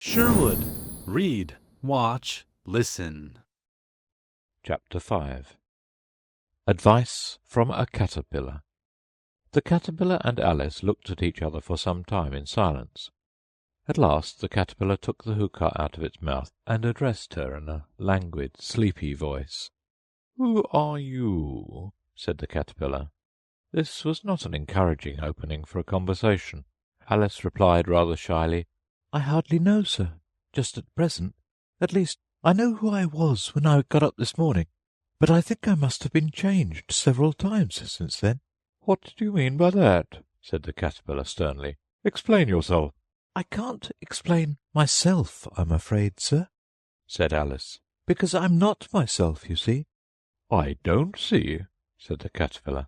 Sherwood. Read, watch, listen. Chapter 5. Advice from a Caterpillar. The Caterpillar and Alice looked at each other for some time in silence. At last the Caterpillar took the hookah out of its mouth and addressed her in a languid, sleepy voice. "Who are you?" said the Caterpillar. This was not an encouraging opening for a conversation. Alice replied rather shyly, "I hardly know, sir, just at present. At least, I know who I was when I got up this morning, but I think I must have been changed several times since then." "What do you mean by that?" said the Caterpillar sternly. "Explain yourself." "I can't explain myself, I'm afraid, sir," said Alice, "because I'm not myself, you see." "I don't see," said the Caterpillar.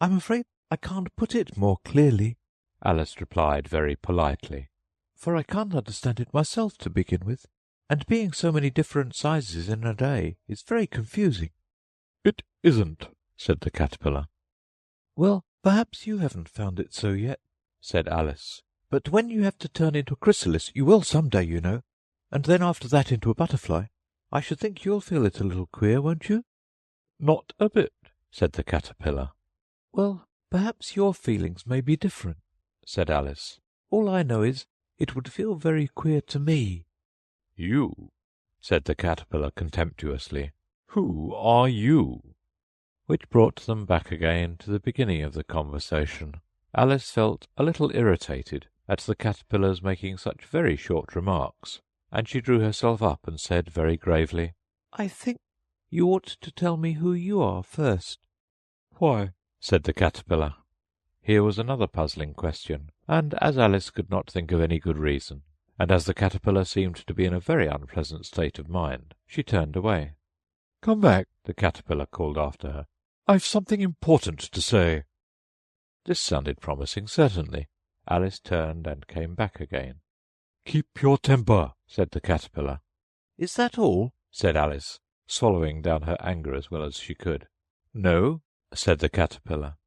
"I'm afraid I can't put it more clearly," Alice replied very politely, "for I can't understand it myself to begin with, and being so many different sizes in a day is very confusing." "It isn't," said the Caterpillar. "Well, perhaps you haven't found it so yet," said Alice, "but when you have to turn into a chrysalis, you will some day, you know, and then after that into a butterfly, I should think you'll feel it a little queer, won't you?" "Not a bit," said the Caterpillar. "Well, perhaps your feelings may be different," said Alice. "All I know is it would feel very queer to me." "You?" said the Caterpillar contemptuously. "Who are you?" Which brought them back again to the beginning of the conversation. Alice felt a little irritated at the Caterpillar's making such very short remarks, and she drew herself up and said very gravely, "I think you ought to tell me who you are first." "Why?" said the Caterpillar. Here was another puzzling question, and as Alice could not think of any good reason, and as the Caterpillar seemed to be in a very unpleasant state of mind, she turned away. "Come back," the Caterpillar called after her. "I've something important to say." This sounded promising, certainly. Alice turned and came back again. "Keep your temper," said the Caterpillar. "Is that all?" said Alice, swallowing down her anger as well as she could. "No," said the Caterpillar.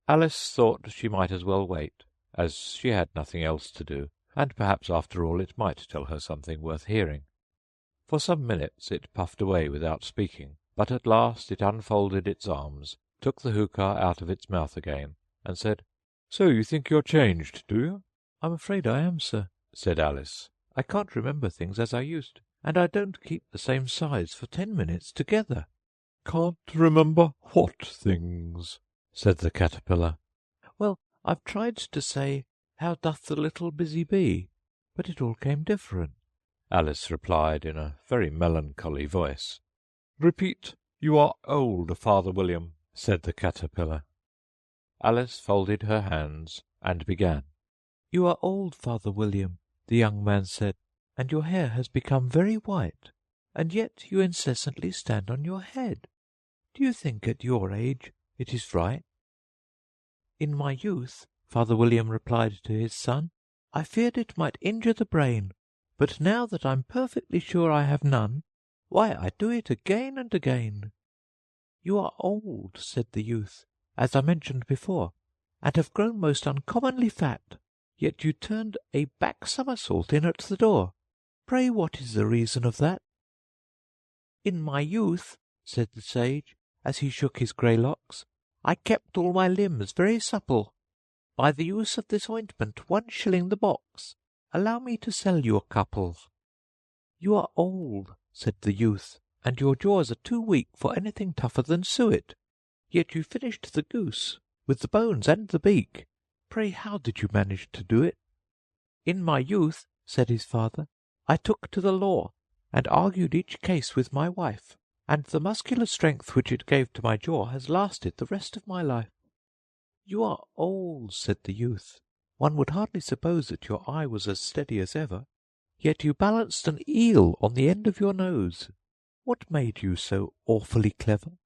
Alice thought she might as well wait, as she had nothing else to do, and perhaps after all it might tell her something worth hearing. For some minutes it puffed away without speaking, but at last it unfolded its arms, took the hookah out of its mouth again, and said, "So you think you're changed, do you?" "I'm afraid I am, sir," said Alice. "I can't remember things as I used, and I don't keep the same size for 10 minutes together." "Can't remember what things?" said the Caterpillar. "Well, I've tried to say, 'How doth the little busy bee?' but it all came different," Alice replied in a very melancholy voice. "Repeat, 'You are old, Father William,'" said the Caterpillar. Alice folded her hands and began. "You are old, Father William," the young man said, "and your hair has become very white, and yet you incessantly stand on your head. Do you think at your age it is right?" "In my youth," Father William replied to his son, "I feared it might injure the brain, but now that I'm perfectly sure I have none, why, I do it again and again." "You are old," said the youth, "as I mentioned before, and have grown most uncommonly fat, yet you turned a back somersault in at the door. Pray what is the reason of that?" "In my youth," said the sage, as he shook his grey locks, "I kept all my limbs very supple. By the use of this ointment 1 shilling the box. Allow me to sell you a couple." "You are old," said the youth, "and your jaws are too weak for anything tougher than suet. Yet you finished the goose, with the bones and the beak. Pray how did you manage to do it?" "In my youth," said his father, "I took to the law, and argued each case with my wife, and the muscular strength which it gave to my jaw has lasted the rest of my life." "You are old," said the youth. "One would hardly suppose that your eye was as steady as ever. Yet you balanced an eel on the end of your nose. What made you so awfully clever?"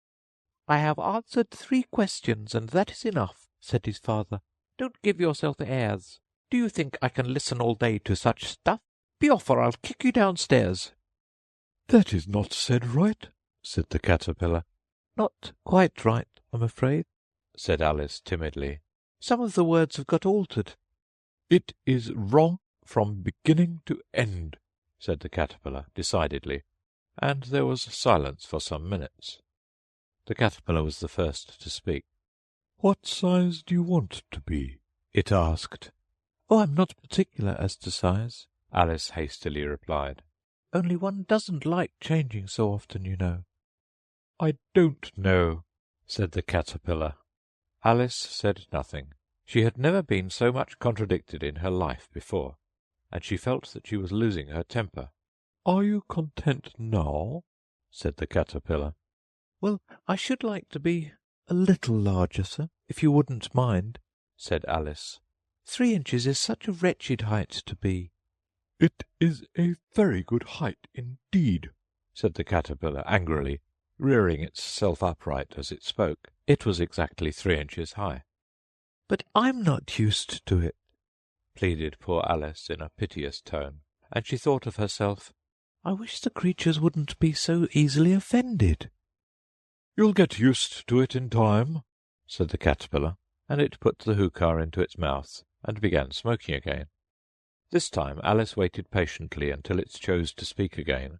"I have answered 3 questions, and that is enough," said his father. "Don't give yourself airs. Do you think I can listen all day to such stuff? Be off, or I'll kick you downstairs." "That is not said right," said the Caterpillar. "Not quite right, I'm afraid," said Alice timidly. "Some of the words have got altered." "It is wrong, from beginning to end," said the caterpillar decidedly, and there was silence for some minutes. The caterpillar was the first to speak. "What size do you want to be?" it asked. "Oh, I'm not particular as to size," Alice hastily replied. "only one doesn't like changing so often, you know." "I don't know," said the caterpillar. Alice said nothing. She had never been so much contradicted in her life before, and she felt that she was losing her temper. "Are you content now?" said the caterpillar. "Well, I should like to be a little larger, sir, if you wouldn't mind," said Alice. 3 inches is such a wretched height to be." "It is a very good height indeed," said the caterpillar angrily, rearing itself upright as it spoke. It was exactly 3 inches high. "But I'm not used to it," pleaded poor Alice in a piteous tone, and she thought of herself, "I wish the creatures wouldn't be so easily offended." "You'll get used to it in time," said the caterpillar, and it put the hookah into its mouth and began smoking again. This time Alice waited patiently until it chose to speak again.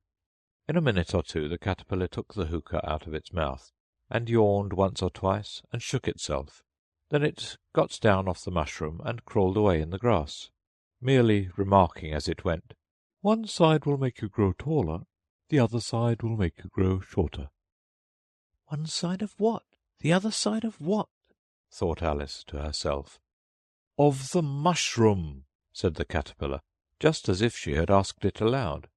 In a minute or two the caterpillar took the hookah out of its mouth, and yawned once or twice, and shook itself. Then it got down off the mushroom and crawled away in the grass, merely remarking as it went, "One side will make you grow taller, the other side will make you grow shorter." "One side of what? The other side of what?" thought Alice to herself. "Of the mushroom," said the caterpillar, just as if she had asked it aloud,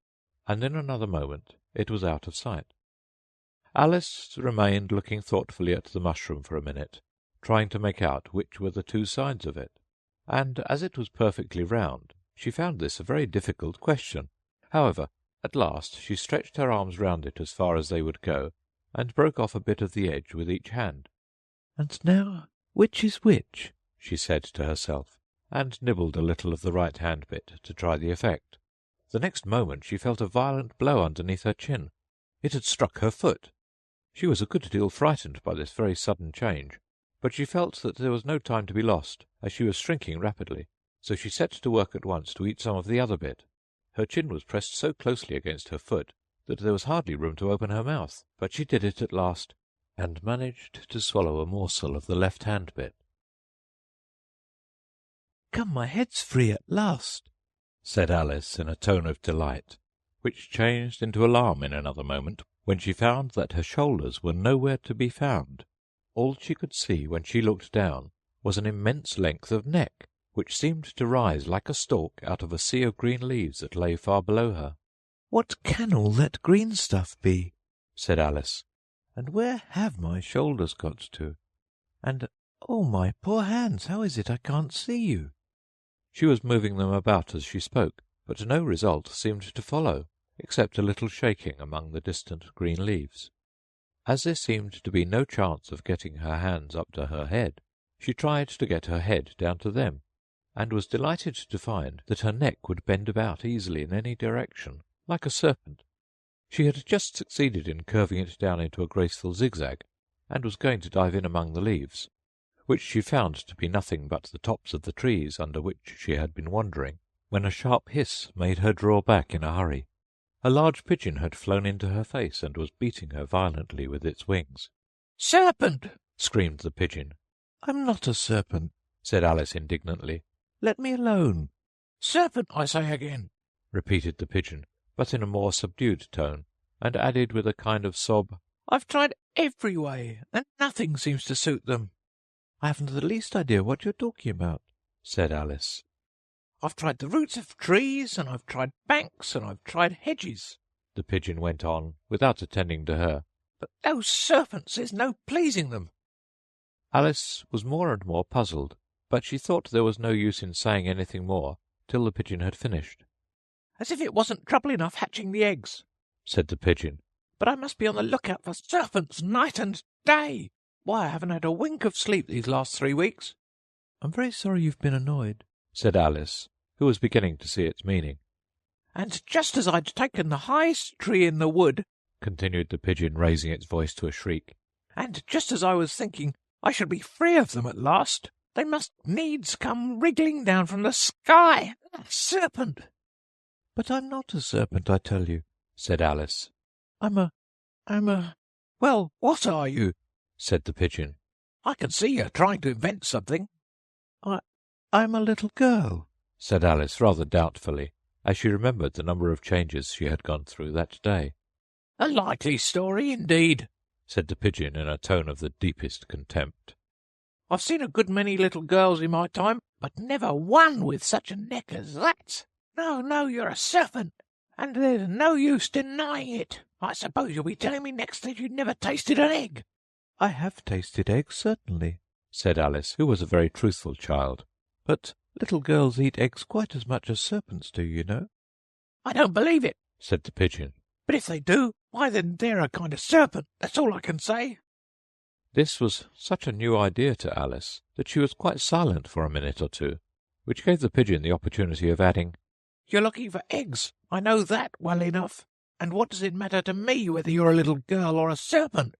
and in another moment it was out of sight. Alice remained looking thoughtfully at the mushroom for a minute, trying to make out which were the 2 sides of it, and as it was perfectly round, she found this a very difficult question. However, at last she stretched her arms round it as far as they would go, and broke off a bit of the edge with each hand. "And now, which is which?" she said to herself, and nibbled a little of the right-hand bit to try the effect. The next moment she felt a violent blow underneath her chin. It had struck her foot. She was a good deal frightened by this very sudden change, but she felt that there was no time to be lost, as she was shrinking rapidly, so she set to work at once to eat some of the other bit. Her chin was pressed so closely against her foot that there was hardly room to open her mouth, but she did it at last, and managed to swallow a morsel of the left-hand bit. "Come, my head's free at last," said Alice in a tone of delight, which changed into alarm in another moment, when she found that her shoulders were nowhere to be found. All she could see when she looked down was an immense length of neck, which seemed to rise like a stalk out of a sea of green leaves that lay far below her. "What can all that green stuff be?" said Alice. "And where have my shoulders got to? And, oh, my poor hands, how is it I can't see you?" She was moving them about as she spoke, but no result seemed to follow, except a little shaking among the distant green leaves. As there seemed to be no chance of getting her hands up to her head, she tried to get her head down to them, and was delighted to find that her neck would bend about easily in any direction, like a serpent. She had just succeeded in curving it down into a graceful zigzag, and was going to dive in among the leaves, which she found to be nothing but the tops of the trees under which she had been wandering, when a sharp hiss made her draw back in a hurry. A large pigeon had flown into her face and was beating her violently with its wings. "Serpent!" screamed the pigeon. "I'm not a serpent," said Alice indignantly. "Let me alone." "Serpent, I say again," repeated the pigeon, but in a more subdued tone, and added with a kind of sob, "I've tried every way, and nothing seems to suit them." "I haven't the least idea what you're talking about," said Alice. "I've tried the roots of trees, and I've tried banks, and I've tried hedges," the pigeon went on, without attending to her. "but those serpents, there's no pleasing them." Alice was more and more puzzled, but she thought there was no use in saying anything more till the pigeon had finished. "As if it wasn't trouble enough hatching the eggs," said the pigeon. "but I must be on the lookout for serpents night and day. Why, I haven't had a wink of sleep these last 3 weeks." "I'm very sorry you've been annoyed," said Alice, who was beginning to see its meaning. "And just as I'd taken the highest tree in the wood," continued the pigeon, raising its voice to a shriek, "and just as I was thinking I should be free of them at last, They must needs come wriggling down from the sky. A serpent! But I'm not a serpent, I tell you, said Alice. I'm a... Well, what are you? said the pigeon. I can see you're trying to invent something. I'm a little girl, said Alice rather doubtfully, as she remembered the number of changes she had gone through that day. A likely story indeed, said the pigeon in a tone of the deepest contempt. I've seen a good many little girls in my time, but never one with such a neck as that. No, you're a serpent, and there's no use denying it. I suppose you'll be telling me next that you never tasted an egg. I have tasted eggs, certainly, said Alice, who was a very truthful child. But little girls eat eggs quite as much as serpents do, you know. I don't believe it, said the pigeon. But if they do, why then they're a kind of serpent, that's all I can say. This was such a new idea to Alice that she was quite silent for a minute or two, which gave the pigeon the opportunity of adding, You're looking for eggs, I know that well enough. And what does it matter to me whether you're a little girl or a serpent?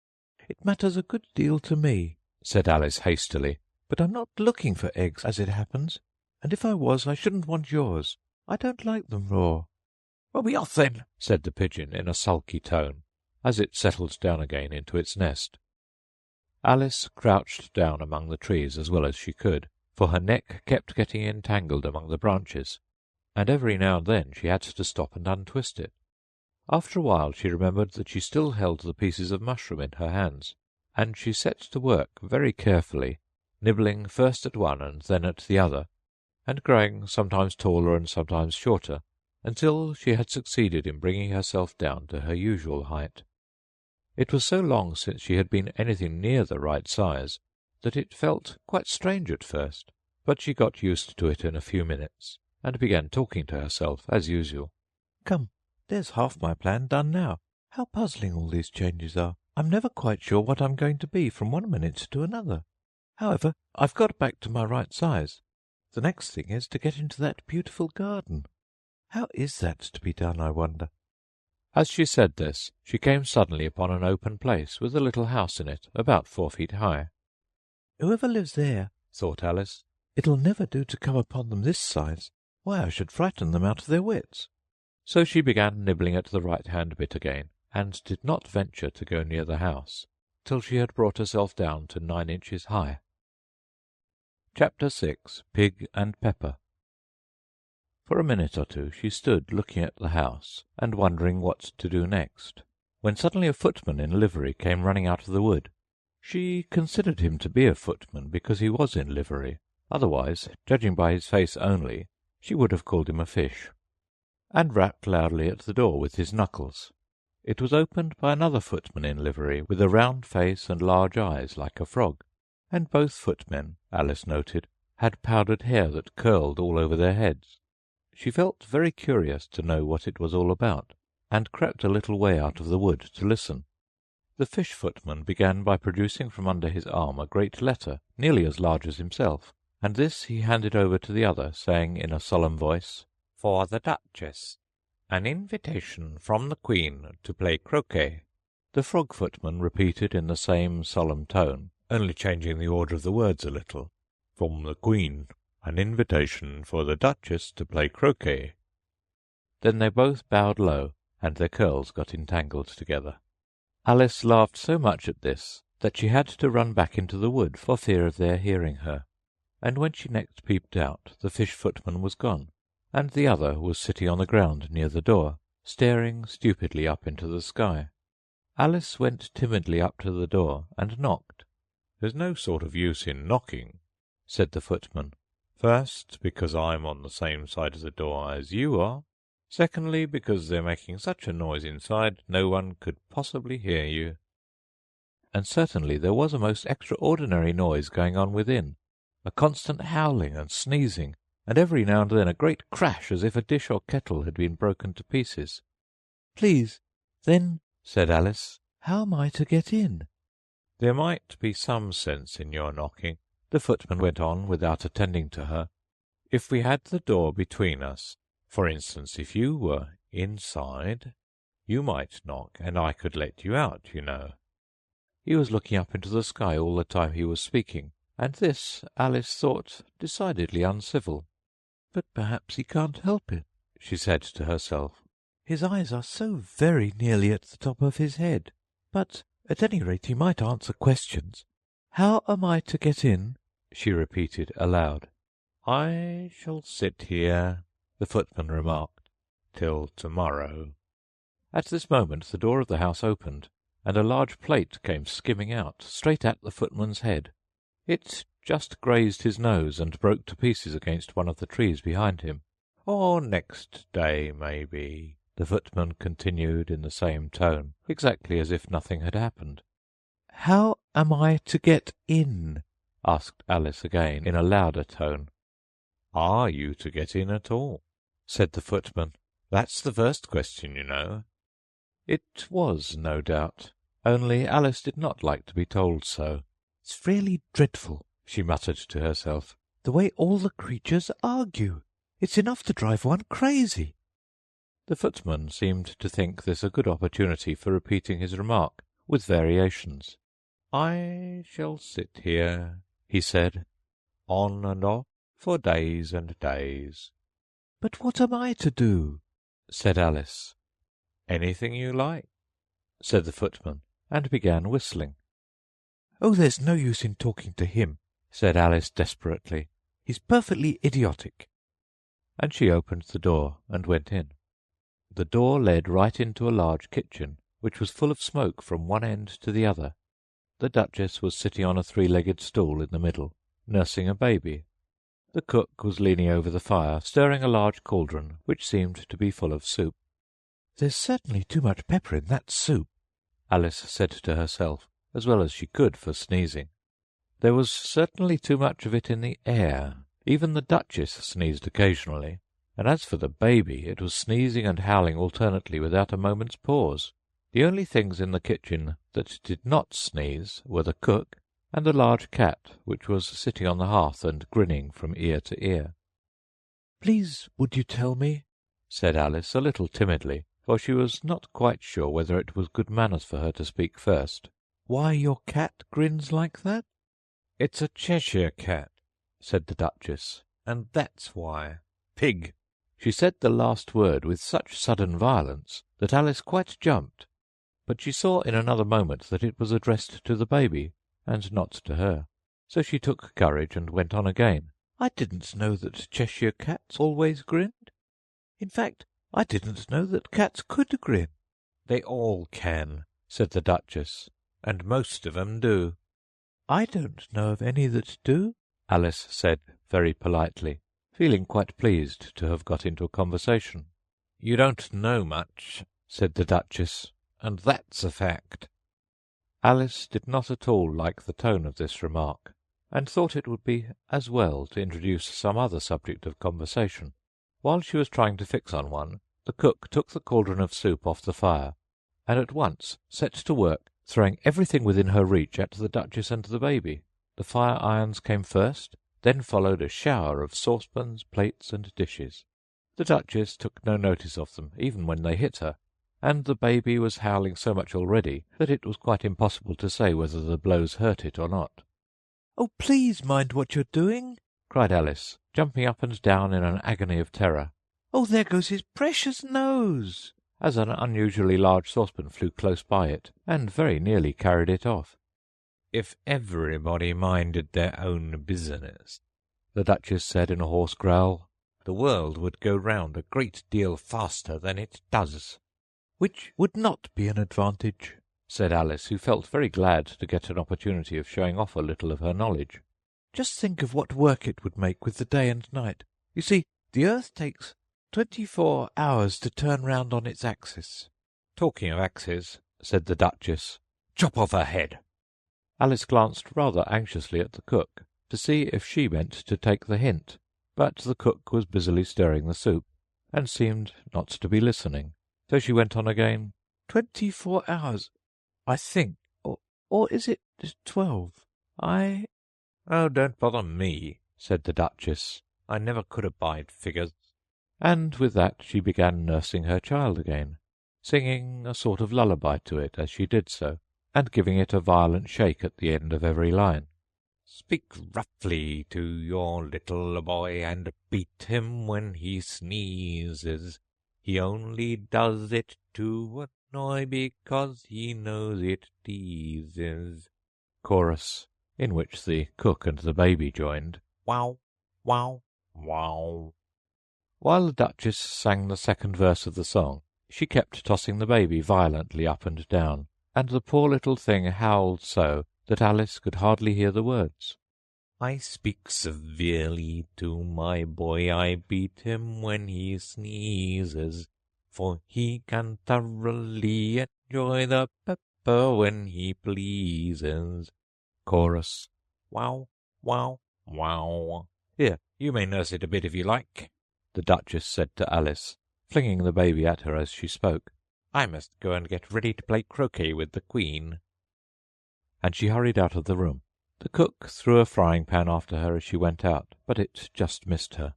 It matters a good deal to me, said Alice hastily. But I'm not looking for eggs, as it happens, and if I was, I shouldn't want yours. I don't like them raw. Well, be off then, said the pigeon in a sulky tone, as it settled down again into its nest. Alice crouched down among the trees as well as she could, for her neck kept getting entangled among the branches, and every now and then she had to stop and untwist it. After a while she remembered that she still held the pieces of mushroom in her hands, and she set to work very carefully, nibbling first at one and then at the other, and growing sometimes taller and sometimes shorter, until she had succeeded in bringing herself down to her usual height. It was so long since she had been anything near the right size that it felt quite strange at first, but she got used to it in a few minutes, and began talking to herself as usual. Come, there's half my plan done now. How puzzling all these changes are. I'm never quite sure what I'm going to be from one minute to another. However, I've got back to my right size. The next thing is to get into that beautiful garden. How is that to be done, I wonder? As she said this, she came suddenly upon an open place with a little house in it, about 4 feet high. Whoever lives there, thought Alice, it'll never do to come upon them this size. Why, I should frighten them out of their wits. So she began nibbling at the right-hand bit again, and did not venture to go near the house, till she had brought herself down to 9 inches high. Chapter 6. Pig and Pepper. For a minute or two she stood looking at the house, and wondering what to do next, when suddenly a footman in livery came running out of the wood. She considered him to be a footman because he was in livery. Otherwise, judging by his face only, she would have called him a fish, and rapped loudly at the door with his knuckles. It was opened by another footman in livery, with a round face and large eyes like a frog, and both footmen, Alice noted, had powdered hair that curled all over their heads. She felt very curious to know what it was all about, and crept a little way out of the wood to listen. The fish footman began by producing from under his arm a great letter, nearly as large as himself, and this he handed over to the other, saying in a solemn voice, "For the Duchess, an invitation from the Queen to play croquet." The frog footman repeated in the same solemn tone, only changing the order of the words a little, "From the Queen, an invitation for the Duchess to play croquet." Then they both bowed low, and their curls got entangled together. Alice laughed so much at this that she had to run back into the wood for fear of their hearing her, and when she next peeped out the fish footman was gone, and the other was sitting on the ground near the door, staring stupidly up into the sky. Alice went timidly up to the door and knocked. "There's no sort of use in knocking," said the footman. "First, because I'm on the same side of the door as you are. Secondly, because they're making such a noise inside no one could possibly hear you." And certainly there was a most extraordinary noise going on within, a constant howling and sneezing, and every now and then a great crash as if a dish or kettle had been broken to pieces. "Please, then," said Alice, "how am I to get in?" "There might be some sense in your knocking," the footman went on without attending to her, "if we had the door between us. For instance, if you were inside, you might knock, and I could let you out, you know." He was looking up into the sky all the time he was speaking, and this Alice thought decidedly uncivil. "But perhaps he can't help it," she said to herself. "His eyes are so very nearly at the top of his head. But at any rate he might answer questions. How am I to get in?" she repeated aloud. "I shall sit here," the footman remarked, "till tomorrow." At this moment the door of the house opened, and a large plate came skimming out, straight at the footman's head. It just grazed his nose and broke to pieces against one of the trees behind him. "Or next day, maybe," the footman continued in the same tone, exactly as if nothing had happened. "How am I to get in?" asked Alice again, in a louder tone. "Are you to get in at all?" said the footman. "That's the first question, you know." It was, no doubt, only Alice did not like to be told so. "It's really dreadful," she muttered to herself, "the way all the creatures argue. It's enough to drive one crazy." The footman seemed to think this a good opportunity for repeating his remark, with variations. "I shall sit here," he said, "on and off, for days and days." "But what am I to do?" said Alice. "Anything you like," said the footman, and began whistling. "Oh, there's no use in talking to him," said Alice desperately. "He's perfectly idiotic." And she opened the door and went in. The door led right into a large kitchen, which was full of smoke from one end to the other. The Duchess was sitting on a three-legged stool in the middle, nursing a baby. The cook was leaning over the fire, stirring a large cauldron, which seemed to be full of soup. "There's certainly too much pepper in that soup," Alice said to herself, as well as she could for sneezing. There was certainly too much of it in the air. Even the Duchess sneezed occasionally, and as for the baby, it was sneezing and howling alternately without a moment's pause. The only things in the kitchen that did not sneeze were the cook and the large cat, which was sitting on the hearth and grinning from ear to ear. "Please, would you tell me," said Alice, a little timidly, for she was not quite sure whether it was good manners for her to speak first, "why your cat grins like that?" "It's a Cheshire cat," said the Duchess, "and that's why. Pig." She said the last word with such sudden violence that Alice quite jumped, but she saw in another moment that it was addressed to the baby, and not to her. So she took courage and went on again. "I didn't know that Cheshire cats always grinned. In fact, I didn't know that cats could grin." "They all can," said the Duchess, "and most of 'em do." "I don't know of any that do," Alice said very politely, feeling quite pleased to have got into a conversation. "You don't know much," said the Duchess, "and that's a fact." Alice did not at all like the tone of this remark, and thought it would be as well to introduce some other subject of conversation. While she was trying to fix on one, the cook took the cauldron of soup off the fire, and at once set to work throwing everything within her reach at the Duchess and the baby. The fire-irons came first, then followed a shower of saucepans, plates, and dishes. The Duchess took no notice of them, even when they hit her, and the baby was howling so much already that it was quite impossible to say whether the blows hurt it or not. "Oh, please mind what you're doing," cried Alice, jumping up and down in an agony of terror. "Oh, there goes his precious nose!" as an unusually large saucepan flew close by it, and very nearly carried it off. "If everybody minded their own business," the Duchess said in a hoarse growl, "the world would go round a great deal faster than it does." "Which would not be an advantage," said Alice, who felt very glad to get an opportunity of showing off a little of her knowledge. "Just think of what work it would make with the day and night. You see, the earth takes 24 hours to turn round on its axis." "Talking of axes," said the Duchess, "chop off her head." Alice glanced rather anxiously at the cook, to see if she meant to take the hint, but the cook was busily stirring the soup, and seemed not to be listening. So she went on again. 24 hours, I think. Or is it 12? "Oh, don't bother me," said the Duchess. "I never could abide figures." And with that she began nursing her child again, singing a sort of lullaby to it as she did so, and giving it a violent shake at the end of every line. Speak roughly to your little boy, and beat him when he sneezes. He only does it to annoy, because he knows it teases. Chorus, in which the cook and the baby joined. Wow, wow, wow. While the Duchess sang the second verse of the song, she kept tossing the baby violently up and down, and the poor little thing howled so that Alice could hardly hear the words. I speak severely to my boy, I beat him when he sneezes, for he can thoroughly enjoy the pepper when he pleases. Chorus. Wow, wow, wow. Here, you may nurse it a bit if you like, the Duchess said to Alice, flinging the baby at her as she spoke. I must go and get ready to play croquet with the Queen. And she hurried out of the room. The cook threw a frying-pan after her as she went out, but it just missed her.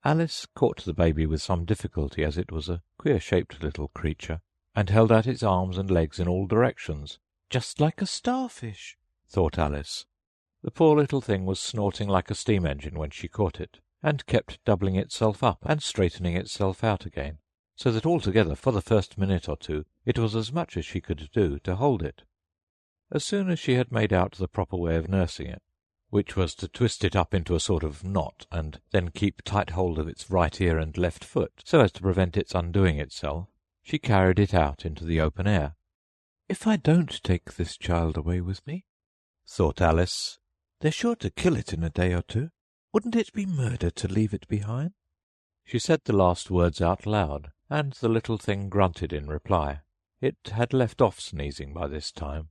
Alice caught the baby with some difficulty, as it was a queer-shaped little creature, and held out its arms and legs in all directions. Just like a starfish, thought Alice. The poor little thing was snorting like a steam-engine when she caught it, and kept doubling itself up and straightening itself out again, so that altogether for the first minute or two it was as much as she could do to hold it. As soon as she had made out the proper way of nursing it, which was to twist it up into a sort of knot, and then keep tight hold of its right ear and left foot, so as to prevent its undoing itself, she carried it out into the open air. If I don't take this child away with me, thought Alice, they're sure to kill it in a day or two. Wouldn't it be murder to leave it behind? She said the last words out loud, and the little thing grunted in reply. It had left off sneezing by this time.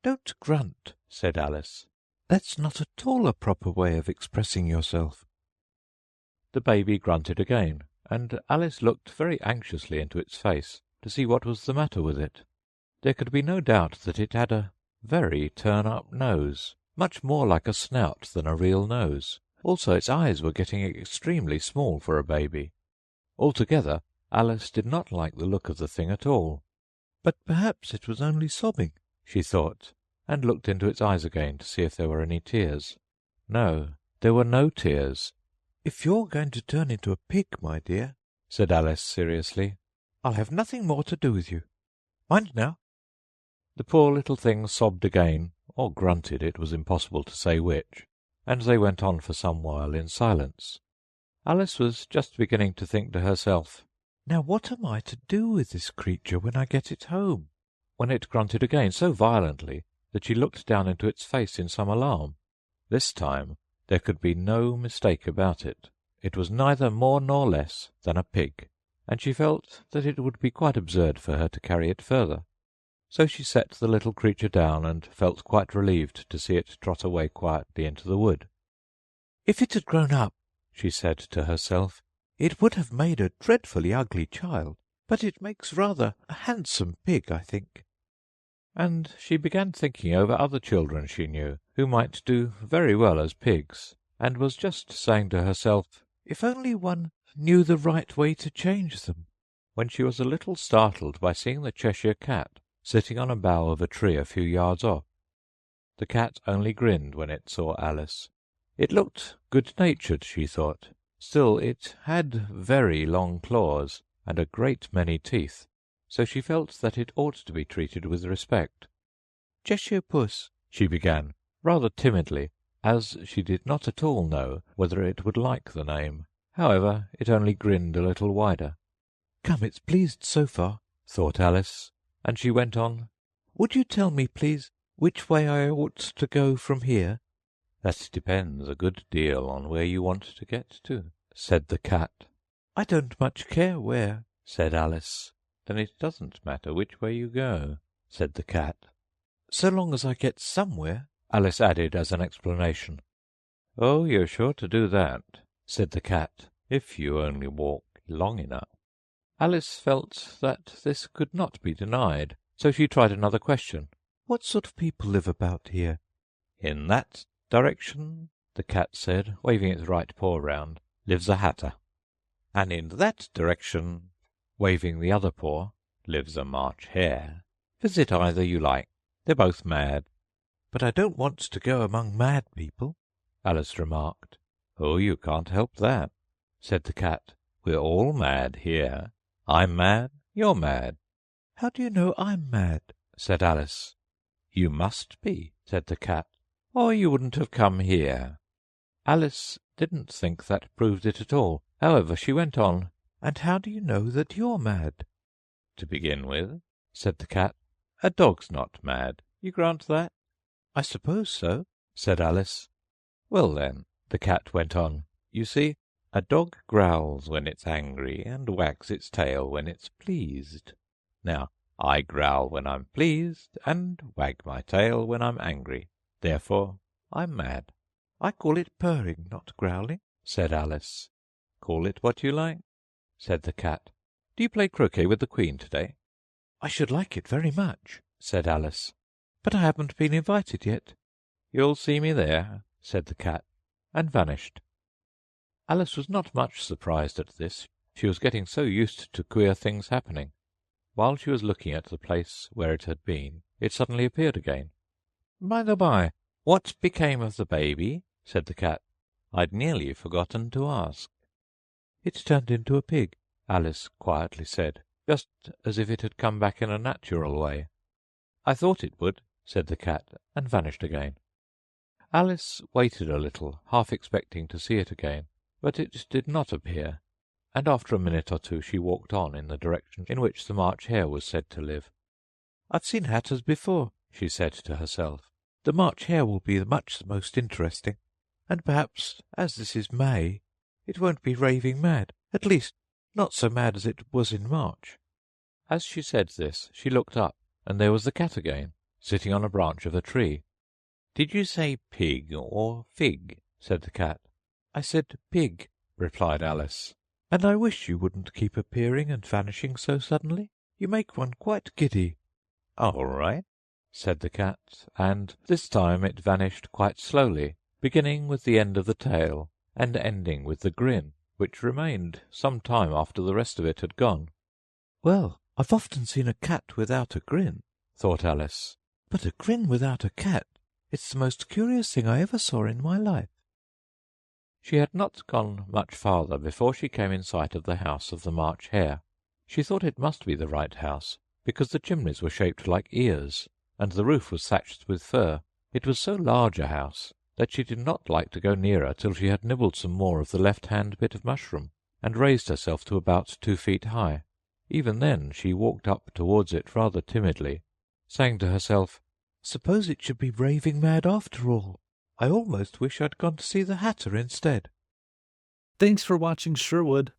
Don't grunt, said Alice. That's not at all a proper way of expressing yourself. The baby grunted again, and Alice looked very anxiously into its face to see what was the matter with it. There could be no doubt that it had a very turn-up nose, much more like a snout than a real nose. Also, its eyes were getting extremely small for a baby. Altogether, Alice did not like the look of the thing at all. But perhaps it was only sobbing, she thought, and looked into its eyes again to see if there were any tears. No, there were no tears. If you're going to turn into a pig, my dear, said Alice seriously, I'll have nothing more to do with you. Mind now. The poor little thing sobbed again, or grunted, it was impossible to say which, and they went on for some while in silence. Alice was just beginning to think to herself, now what am I to do with this creature when I get it home? When it grunted again so violently that she looked down into its face in some alarm. This time there could be no mistake about it. It was neither more nor less than a pig, and she felt that it would be quite absurd for her to carry it further. So she set the little creature down and felt quite relieved to see it trot away quietly into the wood. If it had grown up, she said to herself, it would have made a dreadfully ugly child, but it makes rather a handsome pig, I think. And she began thinking over other children she knew, who might do very well as pigs, and was just saying to herself, if only one knew the right way to change them, when she was a little startled by seeing the Cheshire Cat sitting on a bough of a tree a few yards off. The cat only grinned when it saw Alice. It looked good-natured, she thought. Still, it had very long claws and a great many teeth, so she felt that it ought to be treated with respect. Cheshire Puss, she began, rather timidly, as she did not at all know whether it would like the name. However, it only grinned a little wider. Come, it's pleased so far, thought Alice, and she went on, would you tell me, please, which way I ought to go from here? That depends a good deal on where you want to get to, said the cat. I don't much care where, said Alice. Then it doesn't matter which way you go, said the cat. So long as I get somewhere, Alice added as an explanation. Oh, you're sure to do that, said the cat, if you only walk long enough. Alice felt that this could not be denied, so she tried another question. What sort of people live about here? In that direction, the cat said, waving its right paw round, lives a hatter. And in that direction, waving the other paw, lives a March hare. Visit either you like. They're both mad. but I don't want to go among mad people," Alice remarked. "Oh, you can't help that," said the cat. "We're all mad here. I'm mad, you're mad." "How do you know I'm mad?" said Alice. "You must be," said the cat, "or you wouldn't have come here." Alice didn't think that proved it at all. However, she went on. "And how do you know that you're mad?" "To begin with," said the cat, "a dog's not mad. You grant that?" "I suppose so," said Alice. "Well, then," the cat went on, "you see, a dog growls when it's angry and wags its tail when it's pleased. Now, I growl when I'm pleased and wag my tail when I'm angry. Therefore, I'm mad." "I call it purring, not growling," said Alice. "Call it what you like," said the cat. "Do you play croquet with the Queen today?" "I should like it very much," said Alice. "but I haven't been invited yet." "You'll see me there," said the cat, and vanished. Alice was not much surprised at this. She was getting so used to queer things happening. While she was looking at the place where it had been, it suddenly appeared again. "By the by, what became of the baby?" said the cat. "I'd nearly forgotten to ask." "It turned into a pig," Alice quietly said, just as if it had come back in a natural way. "I thought it would," said the cat, and vanished again. Alice waited a little, half expecting to see it again, but it did not appear, and after a minute or two she walked on in the direction in which the March Hare was said to live. "I've seen hatters before," she said to herself. "The March Hare will be much the most interesting, and perhaps, as this is May, it won't be raving mad, at least not so mad as it was in March." As she said this, she looked up, and there was the cat again, sitting on a branch of a tree. "Did you say pig or fig?" said the cat. "I said pig," replied Alice. "and I wish you wouldn't keep appearing and vanishing so suddenly. You make one quite giddy." "All right," said the cat, and this time it vanished quite slowly, beginning with the end of the tail and ending with the grin, which remained some time after the rest of it had gone. "Well, I've often seen a cat without a grin," thought Alice, "but a grin without a cat, it's the most curious thing I ever saw in my life." She had not gone much farther before she came in sight of the house of the March Hare. She thought it must be the right house, because the chimneys were shaped like ears, and the roof was thatched with fur. It was so large a house that she did not like to go nearer till she had nibbled some more of the left-hand bit of mushroom, and raised herself to about 2 feet high. Even then she walked up towards it rather timidly, saying to herself, "Suppose it should be raving mad after all. I almost wish I'd gone to see the Hatter instead." Thanks for watching Sherwood.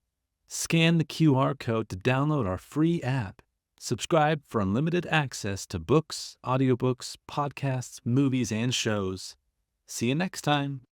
Scan the QR code to download our free app. Subscribe for unlimited access to books, audiobooks, podcasts, movies, and shows. See you next time.